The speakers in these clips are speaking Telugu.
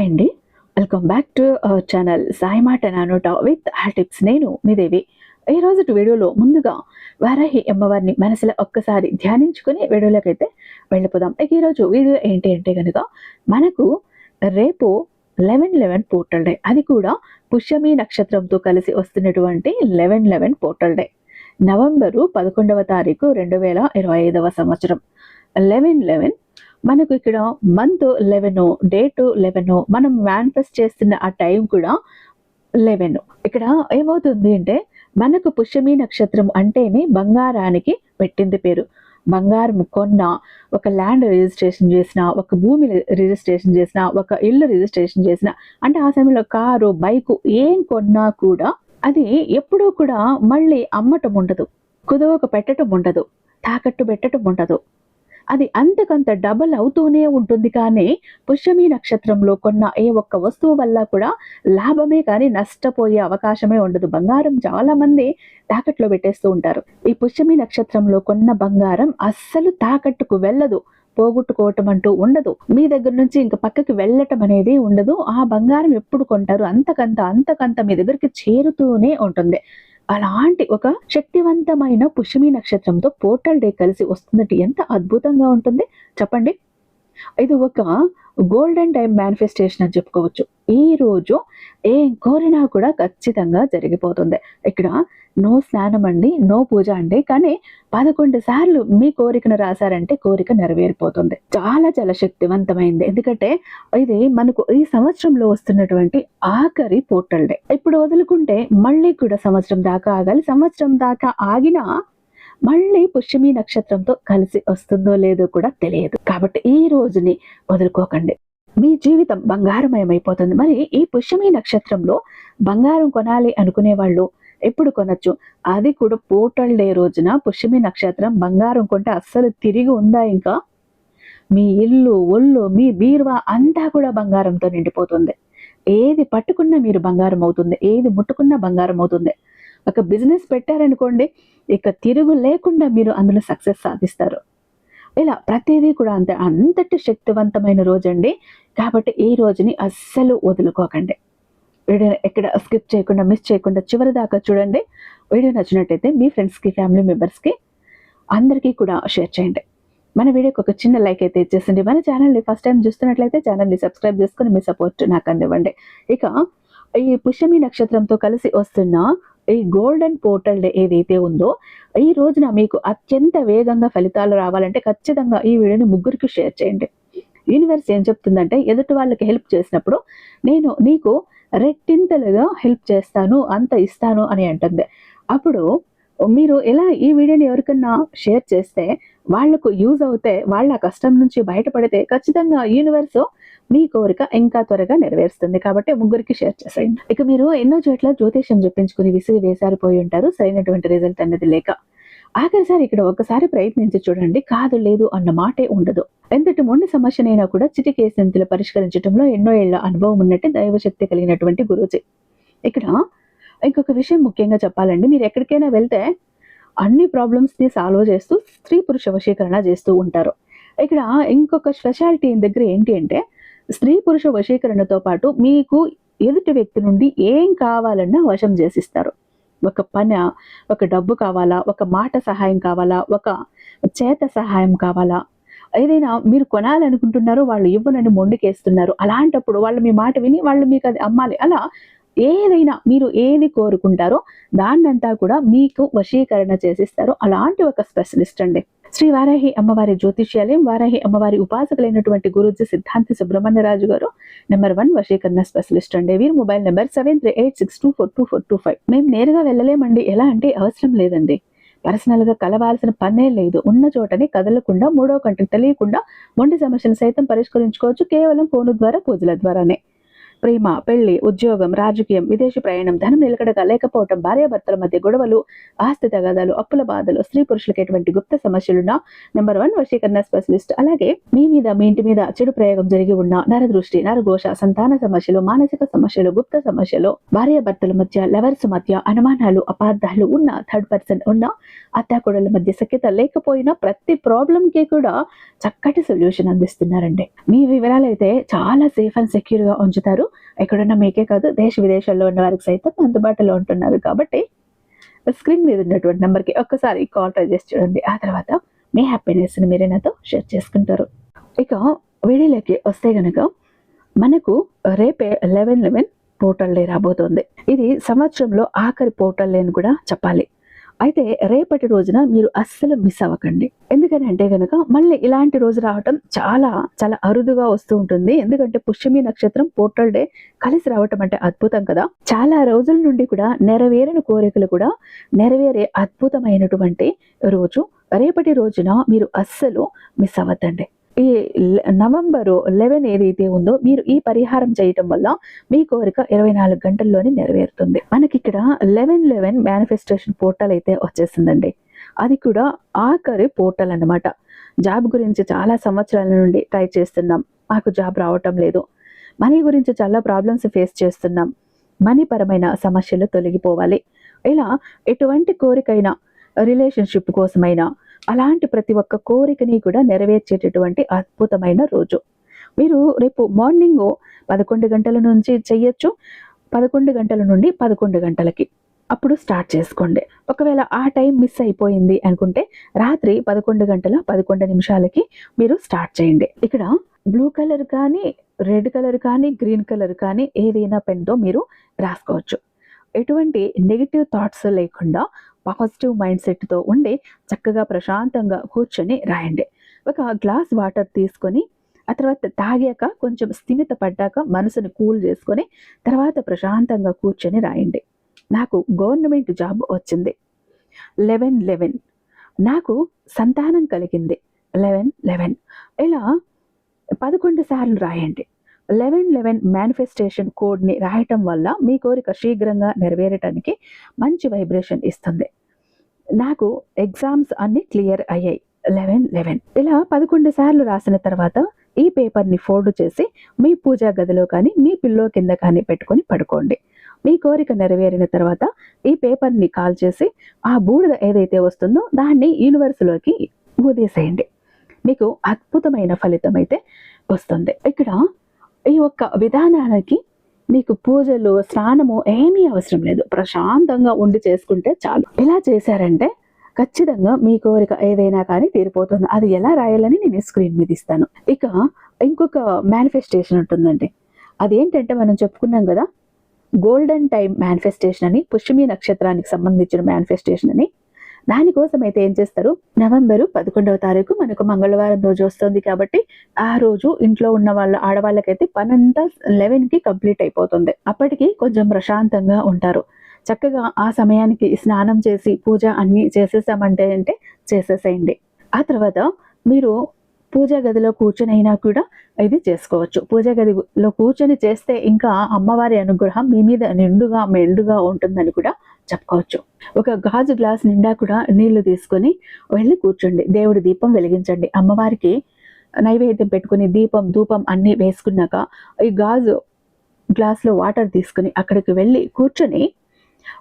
హాయ్ అండి. Welcome back to our channel Sai మాట నానోట విత్ టిప్స్. నేను మీ దేవి. ఈ రోజుటి వీడియోలో ముందుగా వారాహి అమ్మవారిని మనసులో ఒక్కసారి ధ్యానించుకుని వీడియోలోకైతే వెళ్ళిపోదాం. ఇక ఈరోజు వీడియో ఏంటి అంటే కనుక మనకు రేపు 11/11 పోర్టల్ డే, అది కూడా పుష్యమి నక్షత్రంతో కలిసి వస్తున్నటువంటి 11/11 పోర్టల్ డే, నవంబరు 11వ తారీఖు 2025వ సంవత్సరం. 11/11 మనకు ఇక్కడ మంత్ 11, డేట్ 11, మనం మేనిఫెస్ట్ చేస్తున్న ఆ టైం కూడా 11. ఇక్కడ ఏమవుతుంది అంటే మనకు పుష్యమి నక్షత్రం అంటేనే బంగారానికి పెట్టింది పేరు. బంగారం కొన్న, ఒక ల్యాండ్ రిజిస్ట్రేషన్ చేసిన, ఒక భూమి రిజిస్ట్రేషన్ చేసిన, ఒక ఇల్లు రిజిస్ట్రేషన్ చేసిన, అంటే ఆ సమయంలో కారు, బైకు ఏం కొన్నా కూడా అది ఎప్పుడూ కూడా మళ్ళీ అమ్మటం ఉండదు, కుదవక పెట్టడం ఉండదు, తాకట్టు పెట్టడం ఉండదు. అది అంతకంత డబల్ అవుతూనే ఉంటుంది. కానీ పుష్యమి నక్షత్రంలో కొన్న ఏ ఒక్క వస్తువు వల్ల కూడా లాభమే కానీ నష్టపోయే అవకాశమే ఉండదు. బంగారం చాలా మంది తాకట్లో పెట్టేస్తూ ఉంటారు. ఈ పుష్యమి నక్షత్రంలో కొన్న బంగారం అస్సలు తాకట్టుకు వెళ్ళదు, పోగొట్టుకోవటం అంటూ ఉండదు. మీ దగ్గర నుంచి ఇంక పక్కకి వెళ్ళటం అనేది ఉండదు. ఆ బంగారం ఎప్పుడు కొంటారు అంతకంత మీ దగ్గరికి చేరుతూనే ఉంటుంది. అలాంటి ఒక శక్తివంతమైన పుష్యమి నక్షత్రంతో పోర్టల్ డే కలిసి వస్తుందంటే ఎంత అద్భుతంగా ఉంటుంది చెప్పండి. ఇది ఒక గోల్డెన్ టైం మేనిఫెస్టేషన్ అని చెప్పుకోవచ్చు. ఈ రోజు ఏం కోరినా కూడా ఖచ్చితంగా జరిగిపోతుంది. ఇక్కడ నో స్నానం అండి, నో పూజ అండి, కానీ 11 సార్లు మీ కోరికను రాశారంటే కోరిక నెరవేరిపోతుంది. చాలా చాలా శక్తివంతమైంది. ఎందుకంటే ఇది మనకు ఈ సంవత్సరంలో వస్తున్నటువంటి ఆఖరి పోర్టల్ డే. ఇప్పుడు వదులుకుంటే మళ్ళీ కూడా సంవత్సరం దాకా ఆగాలి. సంవత్సరం దాకా ఆగినా మళ్ళీ పుష్యమి నక్షత్రంతో కలిసి వస్తుందో లేదో కూడా తెలియదు. కాబట్టి ఈ రోజుని వదులుకోకండి. మీ జీవితం బంగారమయమైపోతుంది. మరి ఈ పుష్యమి నక్షత్రంలో బంగారం కొనాలి అనుకునే వాళ్ళు ఎప్పుడు కొనొచ్చు? అది కూడా పోర్టల్ డే రోజున. పుష్యమి నక్షత్రం బంగారం కొంటే అస్సలు తిరిగి ఉందా? ఇంకా మీ ఇల్లు, ఒళ్ళు, మీ బీరువా అంతా కూడా బంగారంతో నిండిపోతుంది. ఏది పట్టుకున్నా మీరు బంగారం అవుతుంది, ఏది ముట్టుకున్నా బంగారం అవుతుంది. ఒక బిజినెస్ పెట్టారనుకోండి, ఇక తిరుగు లేకుండా మీరు అందులో సక్సెస్ సాధిస్తారు. ఇలా ప్రతిదీ కూడా అంతటి శక్తివంతమైన రోజండి. కాబట్టి ఈ రోజుని అస్సలు వదులుకోకండి. వీడియో ఎక్కడ స్కిప్ చేయకుండా, మిస్ చేయకుండా చివరి దాకా చూడండి. వీడియో నచ్చినట్టయితే మీ ఫ్రెండ్స్కి, ఫ్యామిలీ మెంబర్స్కి అందరికీ కూడా షేర్ చేయండి. మన వీడియోకి ఒక చిన్న లైక్ అయితే ఇచ్చేసింది. మన ఛానల్ని ఫస్ట్ టైం చూస్తున్నట్లయితే ఛానల్ని సబ్స్క్రైబ్ చేసుకుని మీ సపోర్ట్ నాకు అందివ్వండి. ఇక ఈ పుష్యమి నక్షత్రంతో కలిసి వస్తున్న ఈ గోల్డెన్ పోర్టల్ డే ఏదైతే ఉందో, ఈ రోజున మీకు అత్యంత వేగంగా ఫలితాలు రావాలంటే ఖచ్చితంగా ఈ వీడియోని ముగ్గురికి షేర్ చేయండి. యూనివర్స్ ఏం చెప్తుందంటే, ఎదుటి వాళ్ళకి హెల్ప్ చేసినప్పుడు నేను నీకు రెట్టింతలుగా హెల్ప్ చేస్తాను, అంత ఇస్తాను అని అంటుంది. అప్పుడు మీరు ఎలా ఈ వీడియోని ఎవరికన్నా షేర్ చేస్తే వాళ్లకు యూజ్ అవుతే, వాళ్ళ కష్టం నుంచి బయటపడితే ఖచ్చితంగా యూనివర్స్ మీ కోరిక ఇంకా త్వరగా నెరవేరుస్తుంది. కాబట్టి ముగ్గురికి షేర్ చేసేయండి. ఇక మీరు ఎన్నో చోట్ల జ్యోతిష్యం చెప్పించుకుని విసిగి వేసారిపోయి ఉంటారు, సరైనటువంటి రిజల్ట్ అన్నది లేక. ఆఖరిసారి ఇక్కడ ఒకసారి ప్రయత్నించి చూడండి, కాదు లేదు అన్న మాటే ఉండదు. ఎంతటి మొండి సమస్యనైనా కూడా చిటికేసింతలు పరిష్కరించడంలో ఎన్నో ఏళ్ల అనుభవం ఉన్నట్టు దైవశక్తి కలిగినటువంటి గురూజీ. ఇక్కడ ఇంకొక విషయం ముఖ్యంగా చెప్పాలండి, మీరు ఎక్కడికైనా వెళ్తే అన్ని ప్రాబ్లమ్స్ ని సాల్వ్ చేస్తూ స్త్రీ పురుష వశీకరణ చేస్తూ ఉంటారు. ఇక్కడ ఇంకొక స్పెషాలిటీ దగ్గర ఏంటి అంటే, స్త్రీ పురుష వశీకరణతో పాటు మీకు ఎదుటి వ్యక్తి నుండి ఏం కావాలన్నా వశం చేసిస్తారు. ఒక పని, ఒక డబ్బు కావాలా, ఒక మాట సహాయం కావాలా, ఒక చేత సహాయం కావాలా, ఏదైనా మీరు కొనాలనుకుంటున్నారో వాళ్ళు ఇవ్వనని మొండికేస్తున్నారు. అలాంటప్పుడు వాళ్ళు మీ మాట విని వాళ్ళు మీకు అది అమ్మాలి. అలా ఏదైనా మీరు ఏది కోరుకుంటారో దాన్నంతా కూడా మీకు వశీకరణ చేసిస్తారు. అలాంటి ఒక స్పెషలిస్ట్ అండి శ్రీ వారాహి అమ్మవారి జ్యోతిష్యాలయం, వారాహి అమ్మవారి ఉపాసకులైనటువంటి గురూజీ సిద్ధాంతి సుబ్రహ్మణ్యరాజు గారు నెంబర్ 1 వశీకరణ స్పెషలిస్ట్ అండి. వీరి మొబైల్ నెంబర్ 7386242425. మేము నేరుగా వెళ్ళలేమండి. ఎలా అంటే అవసరం లేదండి, పర్సనల్ గా కలవాల్సిన పనే లేదు. ఉన్న చోటని కదలకుండా, మూడో కంటికి తెలియకుండా మొండి సమస్యలు సైతం పరిష్కరించుకోవచ్చు కేవలం ఫోను ద్వారా, పూజల ద్వారానే. ప్రేమ, పెళ్లి, ఉద్యోగం, రాజకీయం, విదేశీ ప్రయాణం, ధనం నిలకడగా లేకపోవటం, భార్యాభర్తల మధ్య గొడవలు, ఆస్తి తగాదాలు, అప్పుల బాధలు, స్త్రీ పురుషులకు ఎటువంటి గుప్త సమస్యలున్నా నెంబర్ 1 వశీకరణ స్పెషలిస్ట్. అలాగే మీ ఇంటి మీద చెడు ప్రయోగం జరిగి ఉన్న నరదృష్టి, నరఘోష, సంతాన సమస్యలు, మానసిక సమస్యలు, గుప్త సమస్యలు, భార్యాభర్తల మధ్య, లవర్స్ మధ్య అనుమానాలు, అపార్థాలు ఉన్న, థర్డ్ పర్సన్ ఉన్న, అత్తాకోడల మధ్య సఖ్యత లేకపోయినా ప్రతి ప్రాబ్లం కి కూడా చక్కటి సొల్యూషన్ అందిస్తున్నారండి. మీ వివరాలు అయితే చాలా సేఫ్ అండ్ సెక్యూర్ గా ఉంచుతారు. ఎక్కడున్నా మీకే కాదు, దేశ విదేశాల్లో ఉన్న వారికి సైతం అందుబాటులో ఉంటున్నారు. కాబట్టి స్క్రీన్ మీద ఉన్నటువంటి నెంబర్కి ఒక్కసారి కాల్ ట్రై చేసి చూడండి. ఆ తర్వాత మీ హ్యాపీనెస్ ని మీరే నాతో షేర్ చేసుకుంటారు. ఇక వీడియోలోకి వస్తే గనక మనకు రేపే 11/11 పోర్టల్ డే రాబోతోంది. ఇది సంవత్సరంలో ఆఖరి పోర్టల్ డే అని కూడా చెప్పాలి. అయితే రేపటి రోజున మీరు అస్సలు మిస్ అవ్వకండి. ఎందుకని అంటే గనక మళ్ళీ ఇలాంటి రోజు రావటం చాలా చాలా అరుదుగా వస్తూ ఉంటుంది. ఎందుకంటే పుష్యమి నక్షత్రం పోర్టల్ డే కలిసి రావటం అంటే అద్భుతం కదా. చాలా రోజుల నుండి కూడా నెరవేరని కోరికలు కూడా నెరవేరే అద్భుతమైనటువంటి రోజు రేపటి రోజున మీరు అస్సలు మిస్ అవ్వద్దండి. ఈ నవంబరు 11 ఏదైతే ఉందో మీరు ఈ పరిహారం చేయటం వల్ల మీ కోరిక 24 గంటల్లోనే నెరవేరుతుంది. మనకి ఇక్కడ 11/11 మేనిఫెస్టేషన్ పోర్టల్ అయితే వచ్చేసిందండి. అది కూడా ఆఖరి పోర్టల్ అన్నమాట. జాబ్ గురించి చాలా సంవత్సరాల నుండి ట్రై చేస్తున్నాం, మాకు జాబ్ రావటం లేదు. మనీ గురించి చాలా ప్రాబ్లమ్స్ ఫేస్ చేస్తున్నాం, మనీ పరమైన సమస్యలు తొలగిపోవాలి. ఇలా ఎటువంటి కోరికైనా, రిలేషన్షిప్ కోసమైనా, అలాంటి ప్రతి ఒక్క కోరికని కూడా నెరవేర్చేటటువంటి అద్భుతమైన రోజు. మీరు రేపు మార్నింగ్ 11 గంటల నుంచి చెయ్యొచ్చు, 11 గంటల నుండి 11 గంటలకి అప్పుడు స్టార్ట్ చేసుకోండి. ఒకవేళ ఆ టైం మిస్ అయిపోయింది అనుకుంటే రాత్రి 11 గంటల 11 నిమిషాలకి మీరు స్టార్ట్ చేయండి. ఇక్కడ బ్లూ కలర్ కానీ, రెడ్ కలర్ కానీ, గ్రీన్ కలర్ కానీ ఏదైనా పెన్తో మీరు రాసుకోవచ్చు. ఎటువంటి నెగిటివ్ థాట్స్ లేకుండా పాజిటివ్ మైండ్ సెట్తో ఉండి చక్కగా ప్రశాంతంగా కూర్చొని రాయండి. ఒక గ్లాస్ వాటర్ తీసుకొని ఆ తర్వాత తాగాక కొంచెం స్థిమిత పడ్డాక మనసుని కూల్ చేసుకొని తర్వాత ప్రశాంతంగా కూర్చొని రాయండి. నాకు గవర్నమెంట్ జాబ్ వచ్చింది 11/11, నాకు సంతానం కలిగింది 11/11. ఇలా 11 సార్లు రాయండి. 11/11 మేనిఫెస్టేషన్ కోడ్ని రాయటం వల్ల మీ కోరిక శీఘ్రంగా నెరవేరటానికి మంచి వైబ్రేషన్ ఇస్తుంది. నాకు ఎగ్జామ్స్ అన్ని క్లియర్ అయ్యాయి 11/11. ఇలా 11 సార్లు రాసిన తర్వాత ఈ పేపర్ని ఫోల్డ్ చేసి మీ పూజా గదిలో కానీ, మీ పిల్లో కింద కానీ పెట్టుకొని పడుకోండి. మీ కోరిక నెరవేరిన తర్వాత ఈ పేపర్ని కాల్ చేసి ఆ బూడిద ఏదైతే వస్తుందో దాన్ని యూనివర్స్లోకి ఊదేసేయండి. మీకు అద్భుతమైన ఫలితం అయితే వస్తుంది. ఇక్కడ ఈ ఒక్క విధానానికి మీకు పూజలు, స్నానము ఏమీ అవసరం లేదు. ప్రశాంతంగా ఉండి చేసుకుంటే చాలు. ఇలా చేశారంటే ఖచ్చితంగా మీ కోరిక ఏదైనా కానీ తీరిపోతుంది. అది ఎలా రాయాలని నేను స్క్రీన్ మీద ఇస్తాను. ఇక ఇంకొక మేనిఫెస్టేషన్ ఉంటుందండి. అదేంటంటే మనం చెప్పుకున్నాం కదా, గోల్డెన్ టైం మేనిఫెస్టేషన్ అని, పుష్యమి నక్షత్రానికి సంబంధించిన మేనిఫెస్టేషన్ అని. దానికోసం అయితే ఏం చేస్తారు, నవంబరు 11వ తారీఖు మనకు మంగళవారం రోజు వస్తుంది కాబట్టి ఆ రోజు ఇంట్లో ఉన్న వాళ్ళ ఆడవాళ్ళకైతే పనంతా 11కి కంప్లీట్ అయిపోతుంది. అప్పటికి కొంచెం ప్రశాంతంగా ఉంటారు. చక్కగా ఆ సమయానికి స్నానం చేసి పూజ అన్ని చేసేసామంటే చేసేసేయండి. ఆ తర్వాత మీరు పూజా గదిలో కూర్చొని అయినా కూడా ఇది చేసుకోవచ్చు. పూజా గదిలో కూర్చొని చేస్తే ఇంకా అమ్మవారి అనుగ్రహం మీ మీద నిండుగా మెండుగా ఉంటుందని కూడా చెప్పుకోవచ్చు. ఒక గాజు గ్లాస్ నిండా కూడా నీళ్లు తీసుకొని వెళ్ళి కూర్చోండి. దేవుడి దీపం వెలిగించండి. అమ్మవారికి నైవేద్యం పెట్టుకుని దీపం ధూపం అన్నీ వేసుకున్నాక ఈ గాజు గ్లాస్లో వాటర్ తీసుకుని అక్కడికి వెళ్ళి కూర్చొని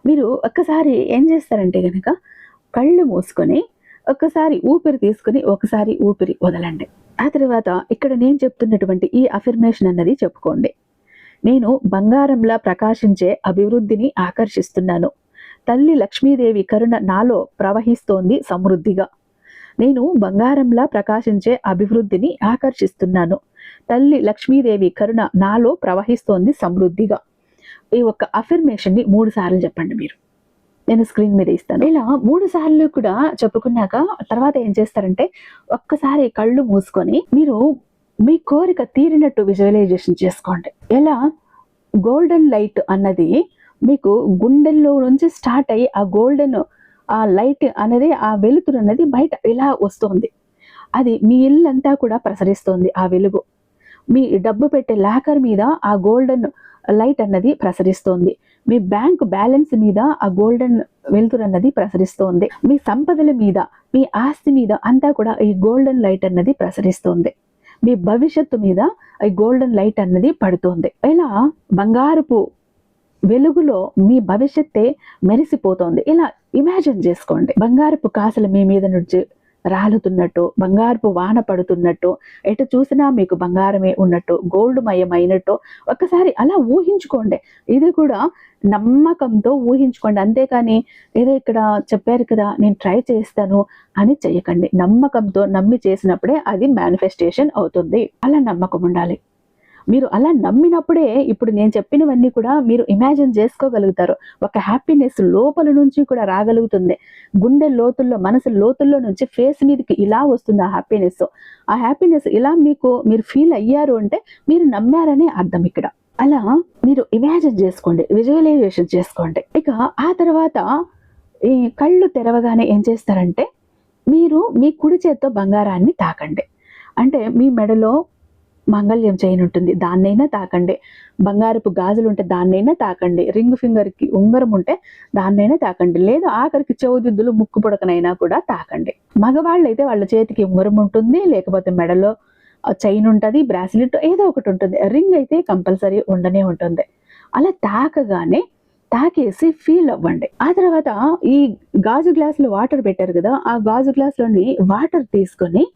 మీరు ఒక్కసారి ఏం చేస్తారంటే కనుక కళ్ళు మూసుకొని ఒక్కసారి ఊపిరి తీసుకుని ఒకసారి ఊపిరి వదలండి. ఆ తర్వాత ఇక్కడ నేను చెప్తున్నటువంటి ఈ అఫర్మేషన్ అన్నది చెప్పుకోండి. నేను బంగారంలా ప్రకాశించే అభివృద్ధిని ఆకర్షిస్తున్నాను. తల్లి లక్ష్మీదేవి కరుణ నాలో ప్రవహిస్తోంది సమృద్ధిగా. నేను బంగారంలా ప్రకాశించే అభివృద్ధిని ఆకర్షిస్తున్నాను. తల్లి లక్ష్మీదేవి కరుణ నాలో ప్రవహిస్తోంది సమృద్ధిగా. ఈ ఒక్క అఫర్మేషన్ని 3 సార్లు చెప్పండి. మీరు నేను స్క్రీన్ మీద ఇస్తాను. ఇలా 3 సార్లు కూడా చెప్పుకున్నాక తర్వాత ఏం చేస్తారంటే ఒక్కసారి కళ్ళు మూసుకొని మీరు మీ కోరిక తీరినట్టు విజువలైజేషన్ చేసుకోండి. ఎలా గోల్డెన్ లైట్ అన్నది మీకు గుండెల్లో నుంచి స్టార్ట్ అయ్యి ఆ గోల్డెన్ ఆ లైట్ అనేది ఆ వెలుతురు అనేది బయట ఇలా వస్తుంది. అది మీ ఇల్లంతా కూడా ప్రసరిస్తోంది ఆ వెలుగు. మీ డబ్బు పెట్టే లాకర్ మీద ఆ గోల్డెన్ లైట్ అన్నది ప్రసరిస్తోంది. మీ బ్యాంకు బ్యాలెన్స్ మీద ఆ గోల్డెన్ వెలుతురు అన్నది ప్రసరిస్తోంది. మీ సంపదల మీద, మీ ఆస్తి మీద అంతా కూడా ఈ గోల్డెన్ లైట్ అన్నది ప్రసరిస్తోంది. మీ భవిష్యత్తు మీద ఈ గోల్డెన్ లైట్ అన్నది పడుతోంది. ఇలా బంగారపు వెలుగులో మీ భవిష్యత్తే మెరిసిపోతోంది. ఇలా ఇమాజిన్ చేసుకోండి. బంగారపు కాసులు మీ మీద నుంచి రాలుతున్నట్టు, బంగారపు వాన పడుతున్నట్టు, ఎటు చూసినా మీకు బంగారమే ఉన్నట్టు, గోల్డ్ మయమైనట్టు ఒక్కసారి అలా ఊహించుకోండి. ఇది కూడా నమ్మకంతో ఊహించుకోండి. అంతేకాని ఏదో ఇక్కడ చెప్పారు కదా నేను ట్రై చేస్తాను అని చెయ్యకండి. నమ్మకంతో నమ్మి చేసినప్పుడే అది మేనిఫెస్టేషన్ అవుతుంది. అలా నమ్మకం ఉండాలి. మీరు అలా నమ్మినప్పుడే ఇప్పుడు నేను చెప్పినవన్నీ కూడా మీరు ఇమాజిన్ చేసుకోగలుగుతారు. ఒక హ్యాపీనెస్ లోపల నుంచి కూడా రాగలుగుతుంది. గుండె లోతుల్లో, మనసు లోతుల్లో నుంచి ఫేస్ మీదకి ఇలా వస్తుంది ఆ హ్యాపీనెస్. ఆ హ్యాపీనెస్ ఇలా మీరు ఫీల్ అయ్యారు అంటే మీరు నమ్మారని అర్థం ఇక్కడ. అలా మీరు ఇమాజిన్ చేసుకోండి, విజువలైజేషన్ చేసుకోండి. ఇక ఆ తర్వాత ఈ కళ్ళు తెరవగానే ఏం చేస్తారంటే మీరు మీ కుడి చేత్తో బంగారాన్ని తాకండి. అంటే మీ మెడలో మంగళ్యం చైన్ ఉంటుంది, దాన్నైనా తాకండి. బంగారపు గాజులు ఉంటే దాన్నైనా తాకండి. రింగ్ ఫింగర్కి ఉంగరం ఉంటే దాన్నైనా తాకండి. లేదా ఆఖరికి చెవుదిద్దులు, ముక్కు పుడకనైనా కూడా తాకండి. మగవాళ్ళు అయితే వాళ్ళ చేతికి ఉంగరం ఉంటుంది, లేకపోతే మెడలో చైన్ ఉంటుంది, బ్రాస్లెట్ ఏదో ఒకటి ఉంటుంది. రింగ్ అయితే కంపల్సరీ ఉండనే ఉంటుంది. అలా తాకేసి ఫీల్ అవ్వండి. ఆ తర్వాత ఈ గాజు గ్లాసులో వాటర్ పెట్టారు కదా, ఆ గాజు గ్లాసులోని వాటర్ తీసుకొని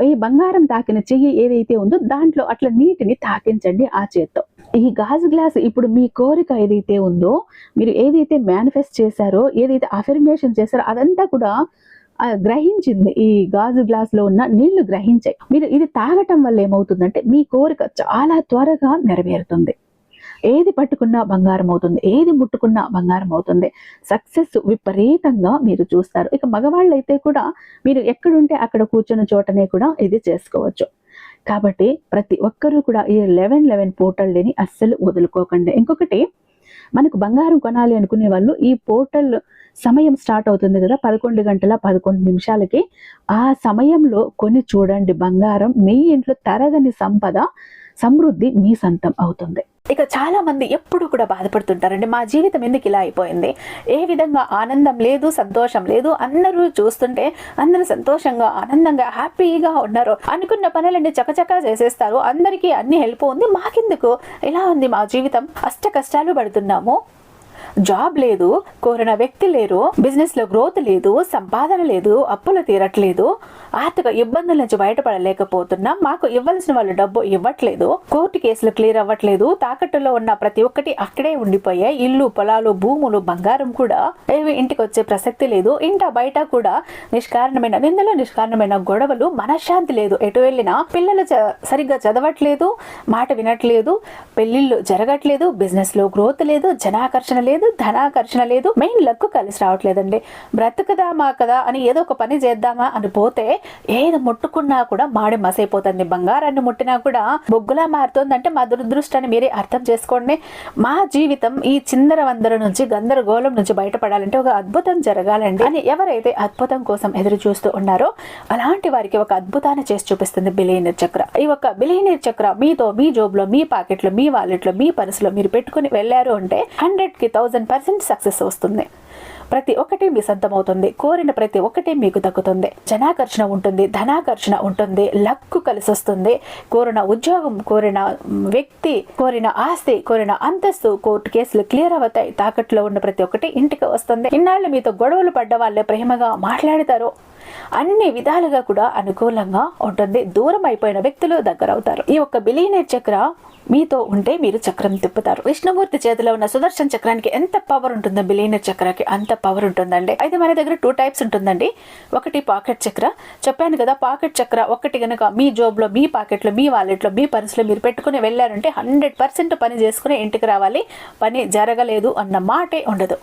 ఈ బంగారం తాకిన చెయ్యి ఏదైతే ఉందో దాంట్లో అట్లా నీటిని తాకించండి ఆ చేత్తో. ఈ గాజు గ్లాస్ ఇప్పుడు మీ కోరిక ఏదైతే ఉందో, మీరు ఏదైతే మేనిఫెస్ట్ చేశారో, ఏదైతే అఫర్మేషన్ చేశారో అదంతా కూడా గ్రహించింది. ఈ గాజు గ్లాస్ లో ఉన్న నీళ్లు గ్రహించాయి. మీరు ఇది తాగటం వల్ల ఏమవుతుందంటే మీ కోరిక చాలా త్వరగా నెరవేరుతుంది. ఏది పట్టుకున్నా బంగారం అవుతుంది, ఏది ముట్టుకున్నా బంగారం అవుతుంది. సక్సెస్ విపరీతంగా మీరు చూస్తారు. ఇక మగవాళ్ళు అయితే కూడా మీరు ఎక్కడుంటే అక్కడ కూర్చున్న చోటనే కూడా ఇది చేసుకోవచ్చు. కాబట్టి ప్రతి ఒక్కరూ కూడా ఈ 11/11 పోర్టల్ డేని అస్సలు వదులుకోకండి. ఇంకొకటి, మనకు బంగారం కొనాలి అనుకునే వాళ్ళు ఈ పోర్టల్ సమయం స్టార్ట్ అవుతుంది కదా 11 గంటల 11 నిమిషాలకి, ఆ సమయంలో కొని చూడండి. బంగారం మీ ఇంట్లో తరగని సంపద, సమృద్ధి మీ సొంతం అవుతుంది. ఇక చాలా మంది ఎప్పుడు కూడా బాధపడుతుంటారండి, మా జీవితం ఎందుకు ఇలా అయిపోయింది, ఏ విధంగా ఆనందం లేదు, సంతోషం లేదు, అందరూ చూస్తుంటే అందరూ సంతోషంగా ఆనందంగా హ్యాపీగా ఉన్నారు, అనుకున్న పనులన్నీ చకచకా చేసేస్తారు, అందరికీ అన్ని హెల్ప్ ఉంది, మాకెందుకు ఇలా ఉంది మా జీవితం, అష్ట కష్టాలు పడుతున్నాము, జాబ్ లేదు, కోరిన వ్యక్తి లేరు, బిజినెస్ లో గ్రోత్ లేదు, సంపాదన లేదు, అప్పులు తీరట్లేదు, ఆర్థిక ఇబ్బందుల నుంచి బయటపడలేకపోతున్నాం, మాకు ఇవ్వాల్సిన వాళ్ళు డబ్బు ఇవ్వట్లేదు, కోర్టు కేసులు క్లియర్ అవ్వట్లేదు, తాకట్టులో ఉన్న ప్రతి ఒక్కటి అక్కడే ఉండిపోయాయి, ఇల్లు, పొలాలు, భూములు, బంగారం కూడా ఏవి ఇంటికి వచ్చే ప్రసక్తి లేదు, ఇంట బయట కూడా నిష్కారణమైన నిందలు, నిష్కారణమైన గొడవలు, మనశ్శాంతి లేదు, ఎటు వెళ్ళినా పిల్లలు సరిగ్గా చదవట్లేదు, మాట వినట్లేదు, పెళ్లిళ్ళు జరగట్లేదు, బిజినెస్ లో గ్రోత్ లేదు, జనాకర్షణ లేదు, ధనాకర్షణ లేదు, మెయిన్ లక్ కలిసి రావట్లేదండి. బ్రతుకుదామా కదా అని ఏదో ఒక పని చేద్దామా అని పోతే ఏది ముట్టుకున్నా కూడా మాడి మసైపోతుంది. బంగారాన్ని ముట్టినా కూడా బొగ్గులా మారుతుందంటే మా దురదృష్టాన్ని మీరే అర్థం చేసుకోండి. మా జీవితం ఈ చిందర వందర నుంచి, గందరగోళం నుంచి బయటపడాలంటే ఒక అద్భుతం జరగాలండి అని ఎవరైతే అద్భుతం కోసం ఎదురు చూస్తూ ఉన్నారో అలాంటి వారికి ఒక అద్భుతాన్ని చేసి చూపిస్తుంది బిలియనీర్ చక్ర. ఈ ఒక బిలియనీర్ చక్ర మీతో, మీ జోబులో, మీ పాకెట్లో, మీ వాలెట్లో, మీ పర్సులో మీరు పెట్టుకుని వెళ్ళారు అంటే 100కి 1000% సక్సెస్ వస్తుంది. ప్రతి ఒక్కటి మీ సొంతమవుతుంది, కోరిన ప్రతి ఒక్కటి మీకు దక్కుతుంది, జనాకర్షణ ఉంటుంది, ధనాకర్షణ ఉంటుంది, లక్కు కలిసి వస్తుంది, కోరిన ఉద్యోగం, కోరిన వ్యక్తి, కోరిన ఆస్తి, కోరిన అంతస్తు, కోర్టు కేసులు క్లియర్ అవుతాయి, తాకట్లో ఉన్న ప్రతి ఒక్కటి ఇంటికి వస్తుంది. ఇన్నాళ్ళు మీతో గొడవలు పడ్డ వాళ్ళే ప్రేమగా మాట్లాడతారు, అన్ని విధాలుగా కూడా అనుకూలంగా ఉంటుంది, దూరం అయిపోయిన వ్యక్తులు దగ్గర అవుతారు. ఈ ఒక్క బిలియనీర్ చక్ర మీతో ఉంటే మీరు చక్రం తిప్పుతారు. విష్ణుమూర్తి చేతిలో ఉన్న సుదర్శన చక్రానికి ఎంత పవర్ ఉంటుందో బిలియనీర్ చక్రానికి అంత పవర్ ఉంటుందండి. అయితే మన దగ్గర 2 టైప్స్ ఉంటుందండి. ఒకటి పాకెట్ చక్ర, చెప్పాను కదా, పాకెట్ చక్ర ఒకటి గనక మీ జోబులో, మీ పాకెట్లో, మీ వాలెట్లో, మీ పర్సులో మీరు పెట్టుకుని వెళ్ళారంటే 100% పని చేసుకుని ఇంటికి రావాలి, పని జరగలేదు అన్న మాటే ఉండదు.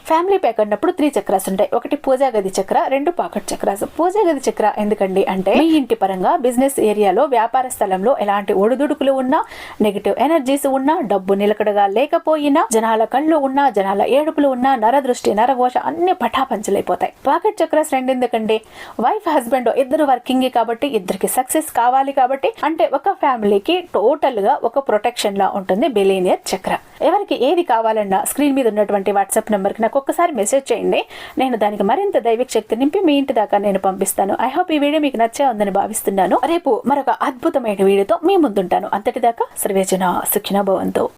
ఫ్యామిలీ ప్యాక్ అన్నప్పుడు 3 చక్రాస్ ఉంటాయి. ఒకటి పూజా గది చక్ర, 2 పాకెట్ చక్రాస్. పూజా గది చక్ర ఎందుకండి అంటే మీ ఇంటి పరంగా బిజినెస్ ఏరియాలో వ్యాపార స్థలంలో ఎలాంటి ఒడిదుడుకులు ఉన్నా, నెగిటివ్ ఎనర్జీస్ ఉన్నా, డబ్బు నిలకడగా లేకపోయినా, జనాల కళ్ళు ఉన్నా, జనాల ఏడుపులు ఉన్నా, నరదృష్టి నరఘోష అన్ని పటాపంచలైపోతాయి. పాకెట్ చక్రాస్ 2 ఎందుకండి, వైఫ్ హస్బెండ్ ఇద్దరు వర్కింగ్ కాబట్టి ఇద్దరికి సక్సెస్ కావాలి కాబట్టి, అంటే ఒక ఫ్యామిలీకి టోటల్ గా ఒక ప్రొటెక్షన్ లా ఉంటుంది బిలియనియర్ చక్ర. ఎవరికి ఏది కావాలన్నా స్క్రీన్ మీద ఉన్నటువంటి వాట్సాప్ నెంబర్ కి నాకు ఒక్కసారి మెసేజ్ చేయండి. నేను దానికి మరింత దైవిక శక్తి నింపి మీ ఇంటి దాకా నేను పంపిస్తాను. ఐ హోప్ ఈ వీడియో మీకు నచ్చే ఉందని భావిస్తున్నాను. రేపు మరొక అద్భుతమైన వీడియోతో మీ ముందుంటాను. అంతటిదాకా సర్వేజన సుఖినో భవంతు.